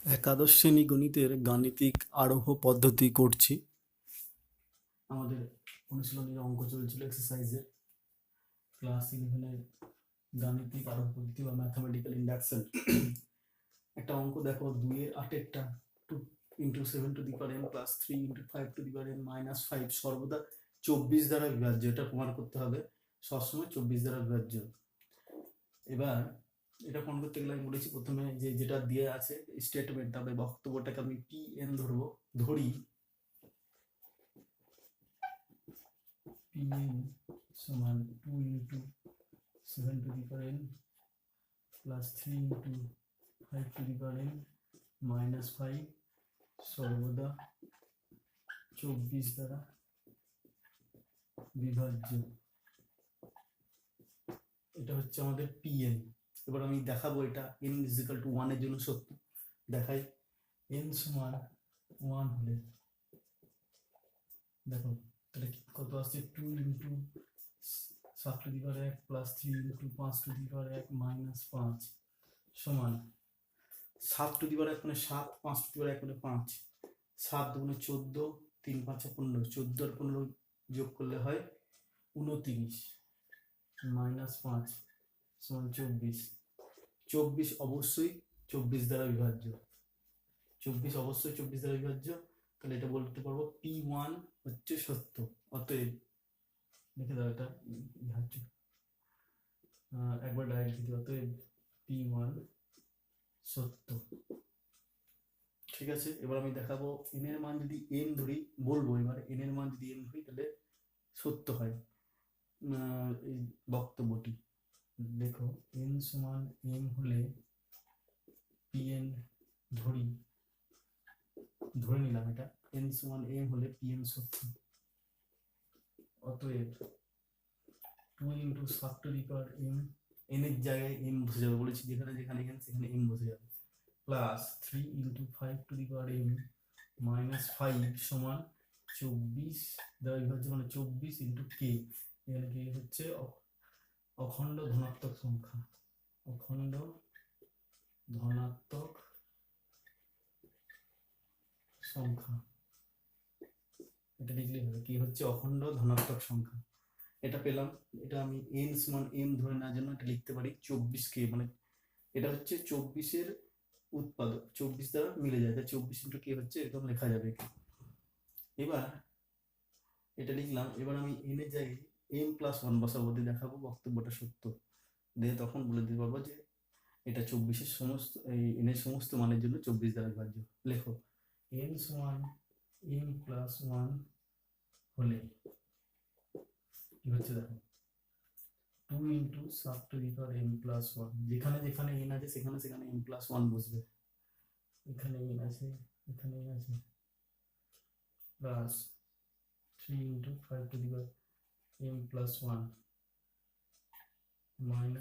একাদশ শ্রেণী গণিতের গাণিতিক আরোহ পদ্ধতি করছি। আমাদের অনুশীলনীর অঙ্ক চলছিল এক্সারসাইজের ক্লাস 11-এর গাণিতিক আরোহ পদ্ধতি বা ম্যাথামেটিক্যাল ইন্ডাকশন। একটা অঙ্ক দেখো, 2-8টা 2 × 7n + 3 × 5n - 5 সর্বদা 24 দ্বারা বিভাজ্য। এটা প্রমাণ করতে হবে, সবসময় 24 দ্বারা বিভাজ্য। এবার এটা প্রমাণ করতে গেলে আমি বলেছি প্রথমে যেটা দিয়ে আছে স্টেটমেন্ট, তারপরে বক্তব্যটাকে আমি pn ধরি pn সমান 2 × 7n + 3 × 5n - 5 সর্বদা 24 দ্বারা বিভাজ্য। এটা হচ্ছে আমাদের pn। এবার আমি দেখাবো এটা n = 1 এর জন্য সত্য। দেখাই n সমান 1 হলে দেখো তাহলে কত আসছে, 2 × 7^1 + 3 × 5^1 - 5 সমান 7^1 মানে 7, 5^1 মানে 5, 7 × 2 = 14, 3 × 5 = 15, 14 আর 15 যোগ করলে হয় 29 - 5 সমান 24। 24 অবশ্যই 24 দ্বারা বিভাজ্য। 24 অবশ্যই 24 দ্বারা বিভাজ্য। তাহলে এটা বলতে পারবো p1 হচ্ছে সত্য। অতএব লিখে দাও এটা একবার ডাইরেক্ট লিখে, অতএব p1 সত্য। ঠিক আছে, এবার আমি দেখাবো n এর মান যদি n ধরি, বলবো এবার n এর মান যদি n ধরি তাহলে সত্য হয় এই বক্তব্যটি। দেখো n সমান m হলে pn ধরে নিলাম এটা n সমান m হলে pn সত্য। অতএব 2 × 7m, n এর জায়গায় m বসে যাবে, বলেছি যেখানে যেখানে n সেখানে m বসে যাবে, প্লাস 3 × 5m - 5 সমান 24 দ্বারা বিভাজ্য, মানে 24 × k। এখানে k হচ্ছে অখণ্ড ধনাত্মক সংখ্যা, অখণ্ড ধনাত্মক সংখ্যা। এটা লিখলে হবে, কি হচ্ছে অখণ্ড ধনাত্মক সংখ্যা। এটা পেলাম। এটা আমি n সমান m ধরে নেওয়ার জন্য এটা লিখতে পারি 24k, মানে এটা হচ্ছে 24-এর উৎপাদক, 24 দ্বারা মিলে যায়, তাই 24 × k হচ্ছে এরকম লেখা যাবে। এবার এটা লিখলাম। এবার আমি n এর জায়গায় m + 1 বসাবো, দিয়ে দেখাবো বক্তব্যটা সত্য। দিয়ে তখন বলে দিতে পারবো যে এটা 24-এর সমস্ত n এর সমস্ত মানের জন্য 24 দ্বারা বিভাজ্য। লেখো n সমান m + 1 হলে কি হচ্ছে দেখো, 2 × 7m + 1, যেখানে যেখানে n আছে সেখানে সেখানে m + 1 বসবে। এখানে n আছে, এখানে n আছে, প্লাস 3 × 5m + 1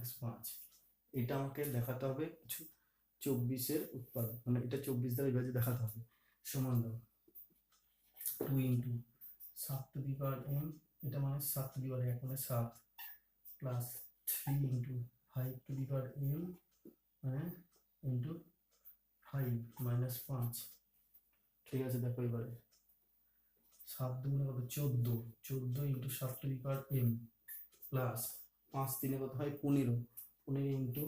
- 5। এটা আমাকে দেখাতে হবে কিছু 24-এর উৎপাদক, মানে এটা 24 দ্বারা বিভাজ্য দেখাতে হবে। সমান দাও 2 × 7m, এটা মানে 7^1 মানে 7, প্লাস 3 × 5m মানে × 5 - 5। ঠিক আছে, দেখো এবারে 7 × 2 কত, 14, 14 × 7m প্লাস 5 × 3 কত হয় 15, 15 ×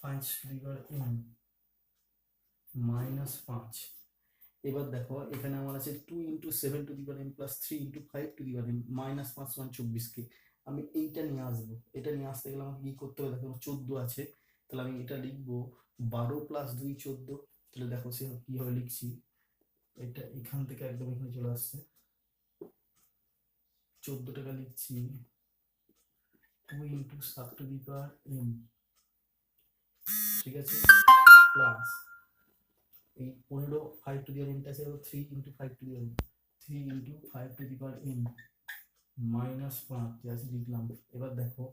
5m - 5। এবার দেখো এখানে আমার আছে 2 × 7m + 3 × 5m - 5 সমান 24k। আমি এইটা নিয়ে আসবো। এটা নিয়ে আসতে গেলে আমাকে কি করতে হবে, দেখো 14 আছে, তাহলে আমি এটা লিখবো 12 + 2 14। তাহলে দেখো সে কিভাবে লিখছি, এটা এখান থেকে একদম এখানে চলে আসছে, 14 টাকা লিখছি 2 × 7m, ঠিক আছে, প্লাস এই 15 5m টা আছে 3 × 5m, 3 × 5m - 5 আছে লিখলাম। এবার দেখো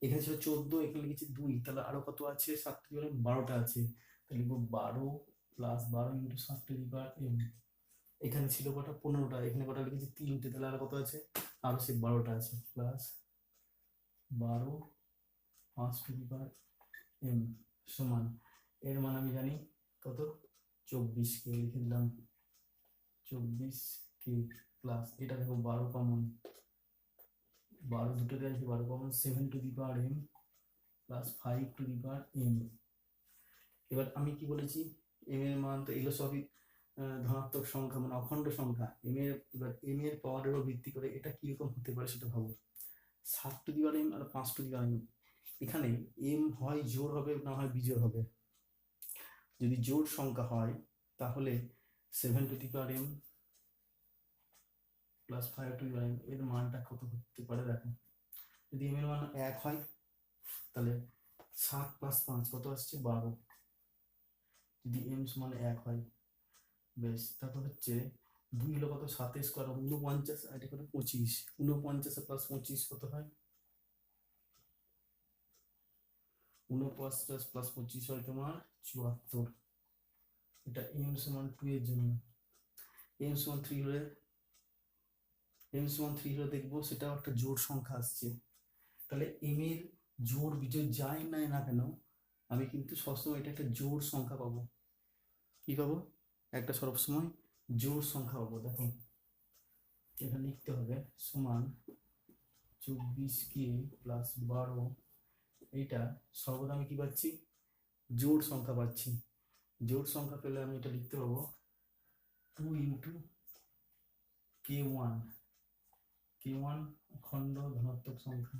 এখানে ছিল 14, এখানে লিখেছি 2, তাহলে আরো কত আছে 7m, 12টা আছে, তাহলে লিখবো 12 + 12 × 7m। এখানে ছিল কটা 15টা, এখানে কটা লিখেছি 3টে, তাহলে আরো কত আছে, আরো সে 12টা আছে, প্লাস 12 5m সমান, এর মান আমি জানি কত 24k লিখে দিলাম 24k প্লাস এটা দেখো 12 কমন 12 দুটো দিয়ে আছে 12 common 7 to the power m plus 5 to the power m। এবার আমি কি বলেছি m এর মান তো এগুলো সবই ধনাত্মক সংখ্যা মানে অখণ্ড সংখ্যা m এর এবার m এর পাওয়ারের উপর ভিত্তি করে এটা কিরকম হতে পারে সেটা ভাবো 7 টু দি পাওয়ার m আর 5 টু দি পাওয়ার m। এখানে m হয় জোড় হবে না হয় বিজোড় হবে। যদি জোড় সংখ্যা হয় তাহলে 7 to the power m plus 5 to the power m এর মানটা কত হতে পারে দেখো। যদি m এর মান 1 হয় তাহলে 7 প্লাস 5 কত আসছে 12। যদি m সমান 1 হয় বেশ তারপর হচ্ছে 2 হলো কত 7 স্কয়ার 49 আর এটা কত 25 49 প্লাস 25 কত হয় 49 প্লাস 25 হয় তোমার 74। এটা m সমান 2 এর জন্য। m সমান 3 হলে দেখবো সেটা একটা জোড় সংখ্যা আসছে। তাহলে m এর জোড় বিজোড় যাই নাই না কেন আমি কিন্তু সবসময় এটা একটা জোড় সংখ্যা পাবো। কি পাবো একটা সবসময় জোড় সংখ্যা পাবো। দেখো এখানে লিখতে হবে সমান 24k প্লাস 12 এইটা সর্বদা আমি কি পাচ্ছি জোড় সংখ্যা পাচ্ছি। জোড় সংখ্যা পেলে আমি এটা লিখতে পাবো 2 ইন্টু k1 অখণ্ড ধনাত্মক সংখ্যা।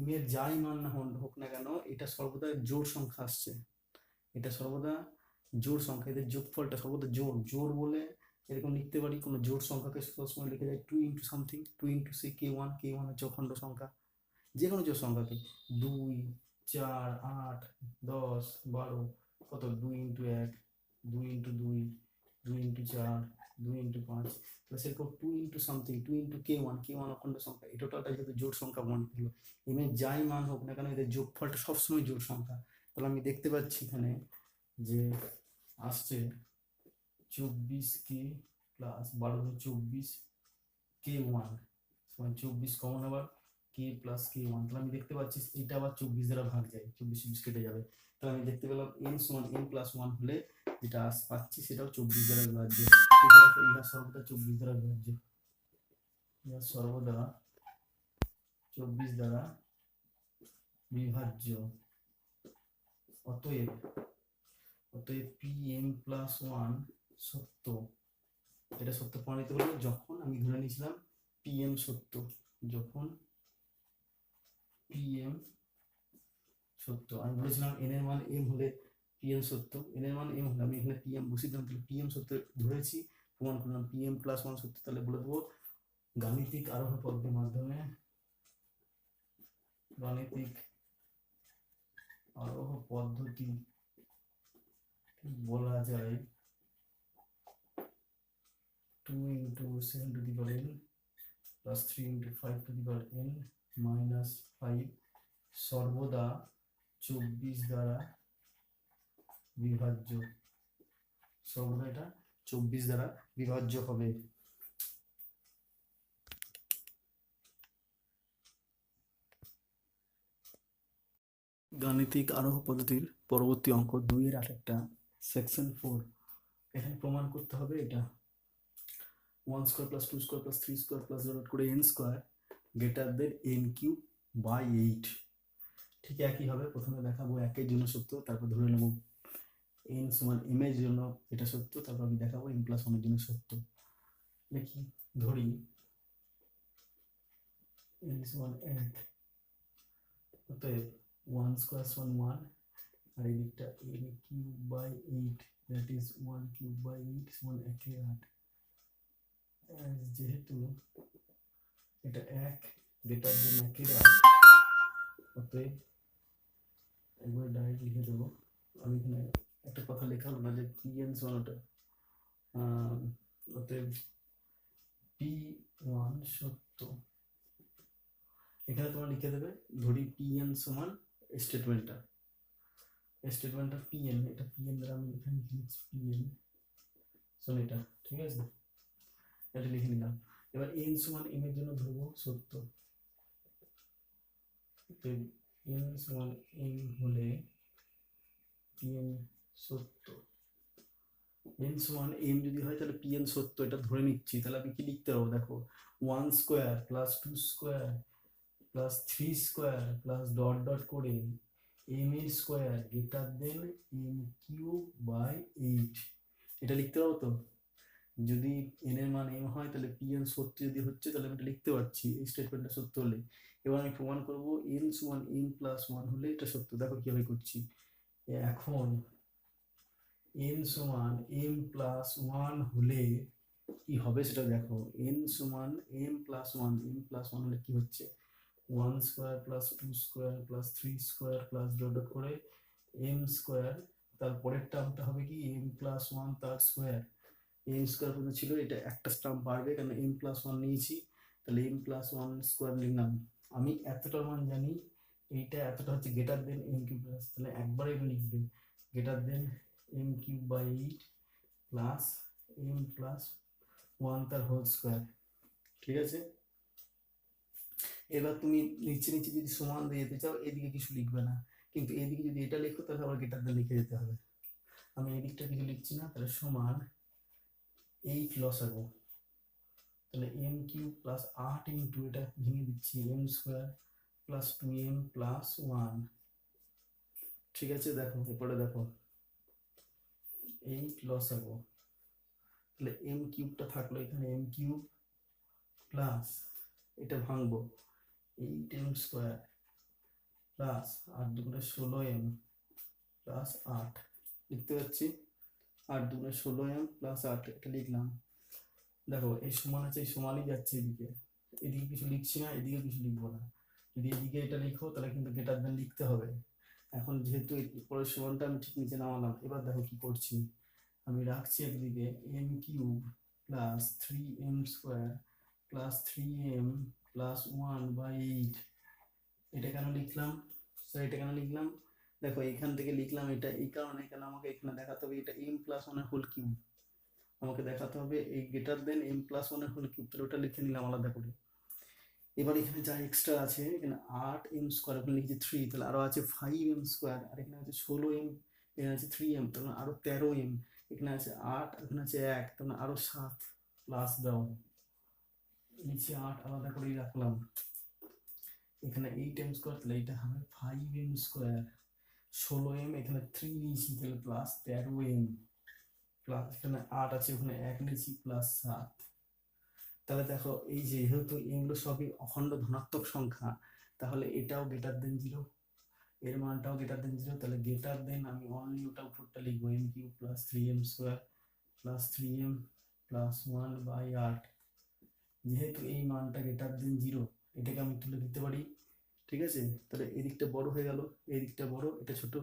m এর যাই মান না হোক না কেন এটা সর্বদা জোড় সংখ্যা আসছে। এটা সর্বদা জোড় সংখ্যা এদের যোগফলটা সর্বদা জোড় বলে এরকম লিখতে পারি। কোনো জোড় সংখ্যাকে সবসময় লিখে যায় 2 ইন্টু সামথিং 2 ইন্টু সে k1 হচ্ছে অখণ্ড সংখ্যা যে কোনো জোড় সংখ্যাকে 2 4 8 10 12 কত 2 into 1 2 into 2 2 into 4 2 into 5 plus এরকম 2 ইন্টু সামথিং 2 ইন্টু k1 অখণ্ড সংখ্যা এই টোটালটা যেহেতু জোড় সংখ্যা মনে হলো এম এর যাই মান হোক না কেন এদের যোগফলটা সবসময় জোড় সংখ্যা। তাহলে আমি দেখতে পাচ্ছি এখানে যে আসছে 24k প্লাস 12 24 k1 সমান 24 কমন আবার k প্লাস k1। তাহলে আমি দেখতে পাচ্ছি এটা আবার 24 দ্বারা ভাগ যায় 24 কেটে যাবে। তাহলে আমি দেখতে পেলাম n সমান n প্লাস 1 হলে যেটা পাচ্ছি সেটাও 24 দ্বারা বিভাজ্য। ইহা সর্বদা 24 দ্বারা বিভাজ্য। ইহা সর্বদা 24 দ্বারা বিভাজ্য। অতএব pm প্লাস 1 সত্য। এটা সত্য প্রমাণিত হলো যখন আমি ধরে নিয়েছিলাম pm সত্য। যখন pm সত্য আমি বলেছিলাম n এর মান m হলে pm সত্য। n এর মান m হলে আমি এখানে pm বসিয়ে দিলাম তাহলে pm সত্য ধরেছি প্রমাণ করলাম pm প্লাস 1 সত্য। তাহলে বলে দেবো গাণিতিক আরোহ পদ্ধতির মাধ্যমে গাণিতিক আরোহ পদ্ধতি বলা যায় 2 into 7 to the power n plus 3 into 5 to the power n minus 5 সর্বদা 24 দ্বারা বিভাজ্য। সর্বদা এটা 24 দ্বারা বিভাজ্য হবে। গাণিতিক আরোহ পদ্ধতির পরবর্তী অঙ্ক 2 এর আরেকটা সেকশন 4। এখানে প্রমাণ করতে হবে এটা 1 square plus 2 square plus 3 square plus dot করে n square greater than n cube by 8। ঠিক একই হবে প্রথমে দেখাবো 1 এর জন্য সত্য তারপর ধরে নেব n সমান m এর জন্য এটা সত্য তারপর আমি দেখাবো m প্লাস 1 এর জন্য সত্য। দেখি ধরি n সমান 1 অতএব 1 স্কয়ার সমান 1 আর এই দিকটা n cube by 8 that is 1 cube by 8 সমান 1 এর 8। যেহেতু এটা 1 গ্রেটার দেন 1 এর 8 অতএব একবার ডাইরেক্ট লিখে দেবো। আমি এখানে একটা কথা লেখা হলো না যে pn সমান ওটা অতএব p1 সত্য। এখানে তোমরা লিখে দেবে ধরি pn সমান স্টেটমেন্টটা pn এটা pn দ্বারা আমি এখানে লিখছি pn সমান এটা ঠিক আছে এটা লিখে নিলাম। এবার n সমান m এর জন্য ধরবো সত্য। এন সমান এম হলে পিএন সত্য, এন সমান এম যদি হয় তাহলে পিএন সত্য, এটা ধরে নিচ্ছি। তাহলে আমি কি লিখতে পারবো দেখো, 1 square plus 2 square plus 3 square plus dot dot করে এম এর square greater than M cube by 8, এটা লিখতে পারবো তো? যদি এন এর মান এম হয় তাহলে পিএন সত্য যদি হচ্ছে তাহলে আমি এটা লিখতে পারছি এই স্টেটমেন্টটা সত্য হলে। এবার আমি প্রমাণ করবো এন সমান এম প্লাস 1 হলে এটা সত্য। দেখো কিভাবে করছি। এখন এন সমান এম প্লাস 1 হলে কি হবে সেটা দেখো। এন সমান এম প্লাস 1, এম প্লাস 1 হলে কি হচ্ছে, 1 square plus 2 square plus 3 square plus dot dot করে এম স্কোয়ার, তারপরের টার্মটা হবে কি এম প্লাস 1 তার স্কোয়ার। এম স্কোয়ার পর্যন্ত ছিল, এটা একটা টার্ম বাড়বে কারণ এম প্লাস 1 নিয়েছি, তাহলে এম প্লাস 1 স্কোয়ার লিখলাম। আমি এতটার মান জানি, এইটা এতটা হচ্ছে greater than M cube plus, তাহলে একবারে এম লিখবে greater than M cube by 8 plus M plus 1 তার হোল স্কোয়ার। ঠিক আছে, এবার তুমি নিচে নিচে যদি সমান দিয়ে যেতে চাও এদিকে কিছু লিখবে না, কিন্তু এদিকে যদি এটা লিখো তাহলে আবার গ্রেটার দেন লিখে যেতে হবে। আমি এদিকটা কিছু লিখছি না, তাহলে সমান 8 লসাগু, তাহলে এম কিউব প্লাস 8 ইন্টু এটা ভেঙে দিচ্ছি M square plus 2m plus 1। ঠিক আছে, দেখো এরপরে দেখো 8 লসাগু, তাহলে এম কিউবটা থাকলো এখানে, এম কিউব প্লাস এটা ভাঙবো 8m স্কোয়ার প্লাস 8 দুগুণে 16m প্লাস 8 লিখতে পাচ্ছি, 8 দুগুণে 16m প্লাস 8 এটা লিখলাম। দেখো এই সমান আছে, এই সমানই যাচ্ছে এদিকে, এদিকে কিছু লিখছি না, এদিকে কিছু লিখবো না। যদি এদিকে এটা লিখো তাহলে কিন্তু গ্রেটার দেন লিখতে হবে। এখন যেহেতু পরের সমানটা আমি ঠিক নিচে নামালাম, এবার দেখো কি করছি, আমি রাখছি একদিকে M cube plus 3m square plus 3m plus 1 by 8। এটা কেন লিখলাম স্যার, এটা কেন লিখলাম দেখো, এখান থেকে লিখলাম এটা এই কারণে, কেন আমাকে এখানে দেখাতে হবে এটা m প্লাস 1 এর হোল কিউব, আমাকে দেখাতে হবে এই গ্রেটার দেন m প্লাস 1 এর হোল কিউব, তাহলে ওটা লিখে নিলাম আলাদা করে। এবার এখানে যা এক্সট্রা আছে, এখানে 8m স্কোয়ার, এখানে লিখছি 3, তাহলে আরো আছে 5m স্কোয়ার, আর এখানে আছে 16m, এখানে আছে 3m, তাহলে আরো 13m, এখানে আছে 8, এখানে আছে 1, তাহলে আরো 7 প্লাস দাও, নিচে 8 আলাদা করেই রাখলাম। এখানে 8m স্কোয়ার, তাহলে এটা হবে 5m স্কোয়ার, 16m, এখানে 3 নিয়েছি তাহলে প্লাস 13m, প্লাস এখানে 8 আছে ওখানে 1 নিয়েছি প্লাস 7। তাহলে দেখো এই যে যেহেতু এগুলো সবই অখণ্ড ধনাত্মক সংখ্যা, তাহলে এটাও গ্রেটার দেন 0, এর মানটাও গ্রেটার দেন 0, তাহলে গ্রেটার দেন আমি অনলি ওটা উপরটা লিখবো M cube plus 3m square plus 3m plus 1 by 8। যেহেতু এই মানটা গ্রেটার দেন 0, এটাকে আমি তুলে দিতে পারি। ঠিক আছে, তাহলে এই দিকটা বড় হয়ে গেল, এই দিকটা বড় এটা ছোট,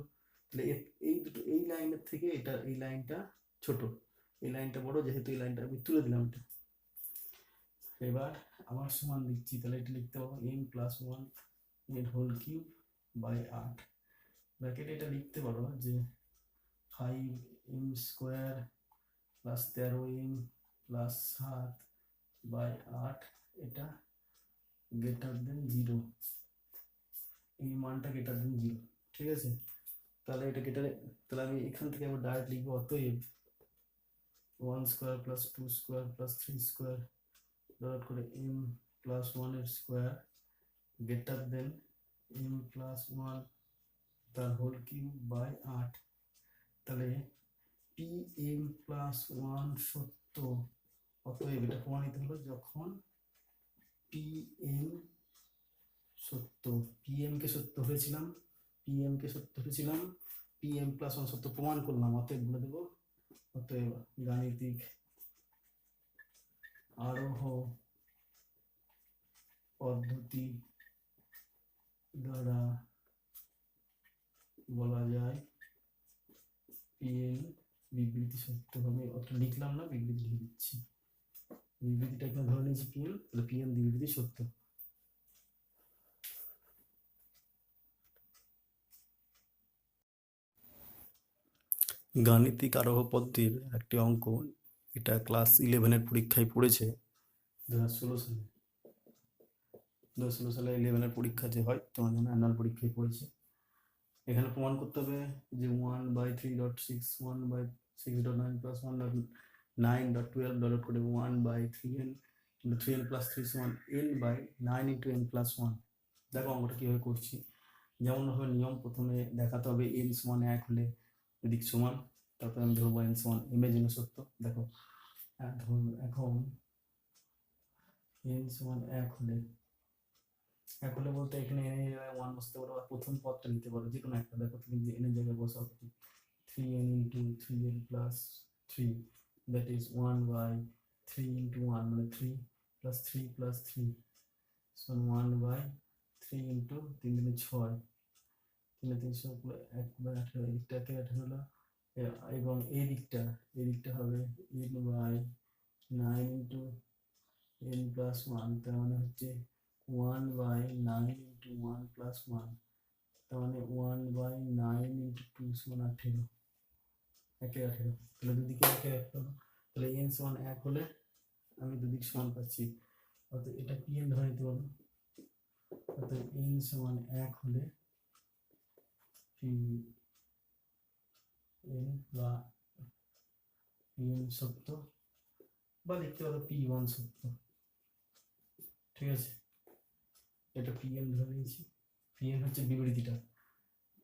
তাহলে এই দুটো এই লাইনের থেকে এটা এই লাইনটা ছোট, এই লাইনটা বড়, যেহেতু এই লাইনটা আমি তুলে দিলাম এটা। এবার আবার সমান লিখছি, তাহলে এটা লিখতে পারবো m প্লাস 1 এর হোল কিউব বাই 8, ব্র্যাকেট এটা লিখতে পারো যে 5m square plus 13m plus 7 by 8, এটা গ্রেটার দেন 0, এই মানটা গ্রেটার দেন 0। ঠিক আছে, তাহলে এটা গ্রেটার, তাহলে আমি এখান থেকে আবার ডাইরেক্ট লিখবো অতএব 1 square plus 2 square plus 3 square dot করে m প্লাস 1 এর স্কোয়ার গ্রেটার দেন m প্লাস 1 তার হোল কিউব বাই 8। তাহলে pm প্লাস 1 সত্য, অতএব এটা প্রমাণিত হলো যখন pm সত্য, pm কে সত্য হয়েছিলাম, pm কে সত্য হয়েছিলাম, pm প্লাস 1 সত্য প্রমাণ করলাম, অতএব বলে দেবো, অতএব গাণিতিক আরোহ পদ্ধতি দ্বারা বলা যায় পিএম বিবৃতি সত্য হবে। অত লিখলাম না, বিবৃতি লিখে দিচ্ছি, বিবৃতিটা এখানে ধরে নিয়েছি পিএম, তাহলে পিএম বিবৃতি সত্য। গাণিতিক আরোহ পদ্ধতির একটি অঙ্ক, এটা ক্লাস 11-এর পরীক্ষায় পড়েছে 2016 সালে। 2016 সালে 11 এর পরীক্ষা যে হয় তোমার জন্য অ্যানুয়াল পরীক্ষায় পড়েছে। এখানে প্রমাণ করতে হবে যে 1/3.6 1/6.9 প্লাস 1.9.12 ডট করে 1/3n into 3n plus 3 সমান n/9 into n plus 1। দেখো অঙ্কটা কীভাবে করছি। যেমন হবে নিয়ম, প্রথমে দেখাতে হবে n সমান 1 হলে এদিক সমান, তারপরে আমি ধরবো n সমান m এর জন্য সত্য। দেখো এখন n সমান 1 হলে বলতে এখানে n এর জায়গায় 1 বসতে পারো, আর প্রথম পদটা নিতে পারো যে কোনো একটা। দেখো তুমি n এর জায়গায় বসাও 3n into 3n plus 3 that is 1/3 into 1 মানে 3 plus 3 plus 3 so 1/3 into 3 দিনে 6 3 3 1/18 এদিকটাকে 18 হলো, এবং এই দিকটা হবে n/9 into n plus 1, তার মানে হচ্ছে 1/9 into 1 plus 1, তার মানে 1/9 into 2 সমান 18, একে 18। তাহলে দুদিকে একে 18, তাহলে n সমান 1 হলে আমি দুদিক সমান পাচ্ছি, অর্থাৎ এটা pn ধরে নিতে পারবো। অর্থাৎ n সমান 1 হলে pn বা pn সত্য, বা লিখতে পারো p1 সত্য। ঠিক আছে, এটা pn ধরে নিয়েছি। pn হচ্ছে বিবৃতিটা,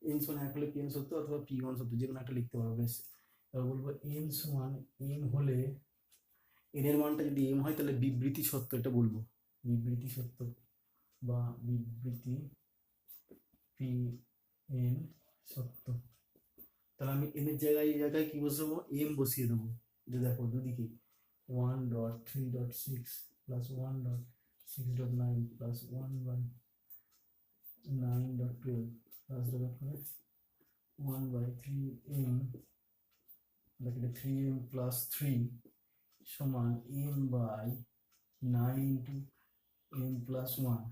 n সমান 1 হলে pn সত্য অথবা p1 সত্য, যে কোনো একটা লিখতে পারো। বেশ, এবার বলবো n সমান m হলে n এর মানটা যদি m হয় তাহলে বিবৃতি সত্য, এটা বলবো বিবৃতি সত্য বা বিবৃতি pn সত্য। তাহলে আমি n এর জায়গায় কি বসাবো, m বসিয়ে দেবো। যে দেখো দুদিকে 1.3.6 plus 1.6.9 plus 1/9.12 plus 1/3m ব্র্যাকেটে 3m plus 3 সমান m/9 into m plus 1।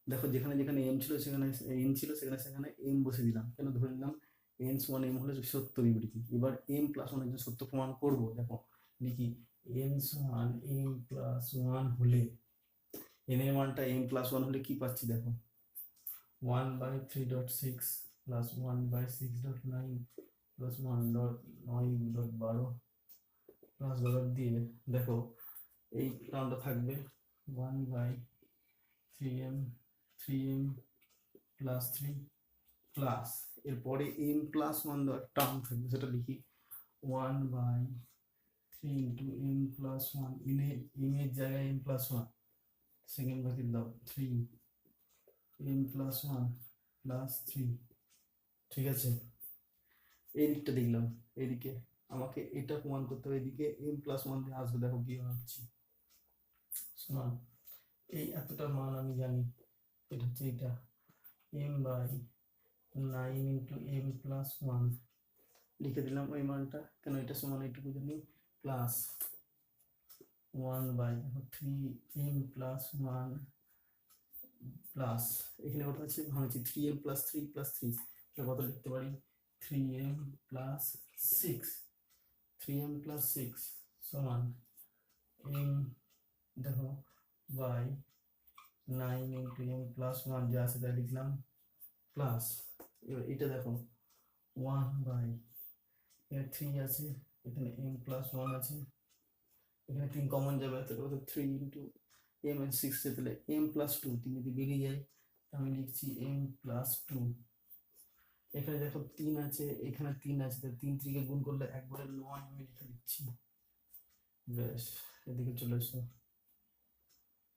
দেখো যেখানে m ছিল সেখানে n ছিল, সেখানে m বসে দিলাম। কেন ধরে নিলাম n সমান m হলে সত্য বিবৃতি। এবার m plus 1 এর জন্য সত্য প্রমাণ করব। দেখো লিখি n সমান m plus 1 হলে n এর মানটা m plus 1 হলে কি পাচ্ছি দেখো 1/3.6 plus 1/6.9 plus 1.9.12 প্লাস ডলার দিয়ে দেখো এই টার্মটা থাকবে 1/3m plus 3 প্লাস এরপরে m plus 1 দেওয়ার টার্ম থাকবে, সেটা লিখি 1/3 into m plus 1, m এর জায়গায় m plus 1, সেকেন্ড ব্র্যাকেট দাও 3m plus 1 plus 3। ঠিক আছে, এই দিকটা দেখলাম। এদিকে আমাকে এটা প্রমাণ করতে হবে, এদিকে m plus 1 দিয়ে আসবে। দেখো কি হচ্ছে, সমান এই এতটা মান আমি জানি, এটা হচ্ছে এটা m/9 into m plus 1 লিখে দিলাম ওই মানটা। কেন এটা সমান এইটুকু জানি, প্লাস 1/3m plus 1 প্লাস এখানে কত আছে ভাঙছি 3m plus 3 plus 3, এটা কত লিখতে পারি 3m plus 6 সমান m দেখো বাই 9 into m plus 1 যা আছে তাই লিখলাম, প্লাস এবার এটা দেখো 1/3 আছে, এখানে m plus 1 আছে, এখানে 3 কমন যাবে, তাহলে 3 into m and 6 তাহলে m plus 2 3 যদি বেরিয়ে যায় আমি লিখছি m plus 2। এখানে দেখো 3 আছে, এখানে 3 আছে, তাহলে 3 3 কে গুণ করলে একবারে 9 আমি লিখে দিচ্ছি। বেশ, এদিকে চলে এসো।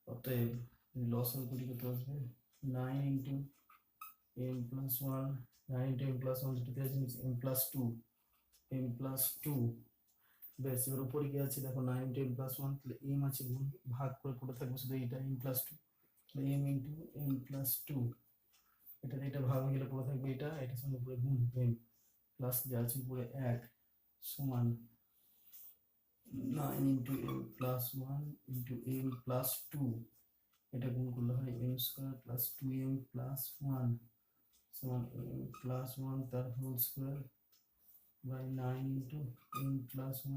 অতএব লসাগু করি কত আসবে 9 into m plus 1 9 into m plus 1 যেটাতে আছে m plus 2 বেশ, এবার উপরে কি আছে দেখো 9 into m plus 1, তাহলে m আছে গুণ, ভাগ করে পড়ে থাকবে শুধু এটা m plus 2, তাহলে m into m plus 2, এটা ভাগ হয়ে গেলে পড়ে থাকবে এটার সঙ্গে উপরে গুণ m প্লাস যা আছে উপরে 1 সমান 9 into m plus 1 into m plus 2, এটা গুণ করলে হয় m square plus 2m plus 1 সমান m plus 1 তার whole square by 9 into m plus 1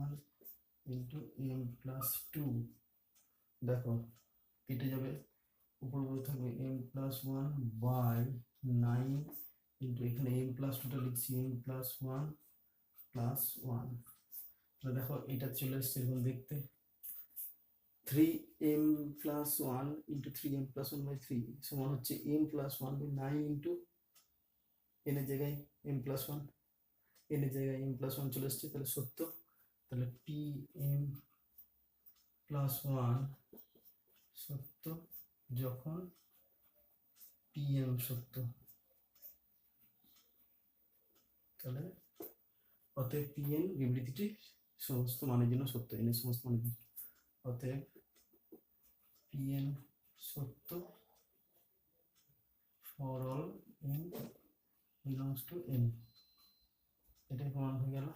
into m plus 2। দেখো কেটে যাবে, উপরে থাকবে m plus one by 9 into এখানে m প্লাস টুটা লিখছি m plus one plus one. তাহলে দেখো এটা চলে এসছে এরকম দেখতে, 3m plus one into 3m plus one by 3 সমান হচ্ছে m plus one by 9 into n এর জায়গায় m প্লাস ওয়ান, n এর জায়গায় m প্লাস ওয়ান চলে এসছে, তাহলে সত্য। তাহলে pm প্লাস ওয়ান সত্য যখন pm সত্য। তাহলে অতএব pn বিবৃতিটি সমস্ত মানের জন্য সত্য, n এর সমস্ত মানের জন্য। অতএব pn সত্য for all n belongs to n। এটাই প্রমাণ হয়ে গেল।